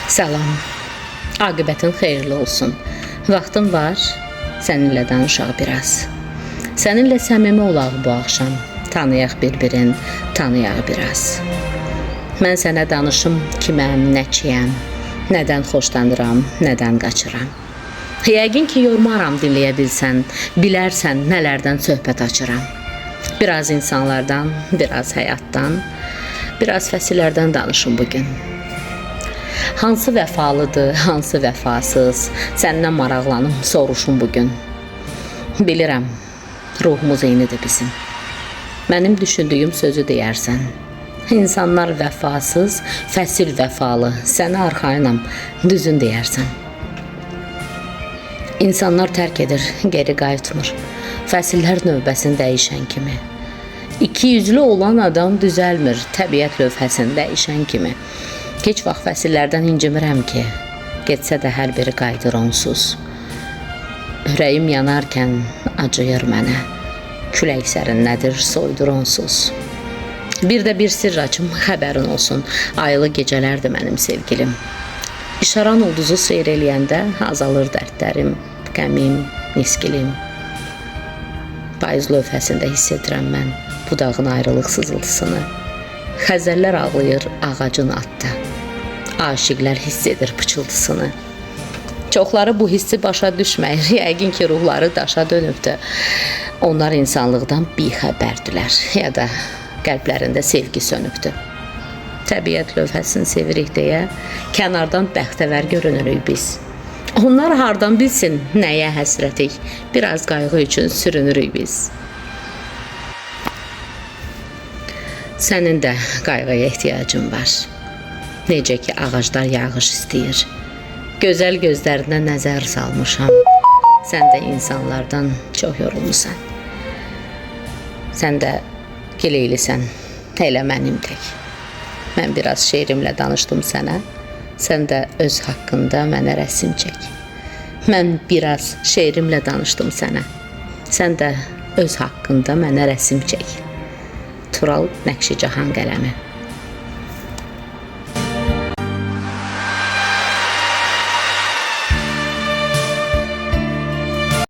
Salam. Aqibətin xeyirli olsun. Vaxtın var, səninlə danışaq biraz. Səninlə səmimi olaq bu axşam. Tanıyaq bir-birin, tanıyaq biraz. Mən sənə danışım kiməm, nəçiyəm, nədən xoşlanıram, nədən qaçıram. Yəqin ki, yormaram dinləyə bilsən, bilərsən nələrdən söhbət açıram. Biraz insanlardan, biraz həyatdan, biraz fəsillərdən danışım bugün. Hansı vəfalıdır, hansı vəfasız, səndən maraqlanım, soruşum bugün. Bilirəm, ruhumuz eynidir bizim. Mənim düşündüyüm sözü deyərsən. İnsanlar vəfasız, fəsil vəfalı, sənə arxayınam, düzün deyərsən. İnsanlar tərk edir, geri qayıtmır. Fəsillər növbəsini dəyişən kimi. İkiyüzlü olan adam düzəlmir, təbiət lövhəsini dəyişən kimi. Heç vaxt fəsillərdən incimirəm ki, getsə də hər biri qayıdır onsuz. Ürəyim yanarkən acıyır mənə, külək sərinlədir, soydur onsuz. Bir də bir sirr açım, xəbərin olsun, aylı gecələrdir mənim sevgilim. İşaran ulduzu seyr eləyəndə azalır dərdlərim, qəmim, niskilim. Payız lövhəsində hiss edirəm mən budağın ayrılıq sızıltısını. Xəzəllər ağlayır ağacın atda. Aşiqlər hiss edir pıçıltısını. Çoxları bu hissi başa düşməyir, yəqin ki, ruhları daşa dönübdür. Onlar insanlıqdan bixəbərdilər, ya da qəlblərində sevgi sönübdür. Təbiət lövhəsini sevirik deyə kənardan bəxtəvər görünürük biz. Onlar hardan bilsin nəyə həsrətik, biraz qayğı üçün sürünürük biz. Sənin də qayğıya ehtiyacın var. Necə ki, ağaclar yağış istəyir. Gözəl gözlərinə nəzər salmışam. Sən də insanlardan çox yorulmusan. Sən də gileylisən, elə mənim tək. Mən biraz şeirimlə danışdım sənə. Sən də öz haqqında mənə rəsm çək. Mən biraz şeirimlə danışdım sənə. Sən də öz haqqında mənə rəsm çək. Tural Nəqşi Cahan qələmi.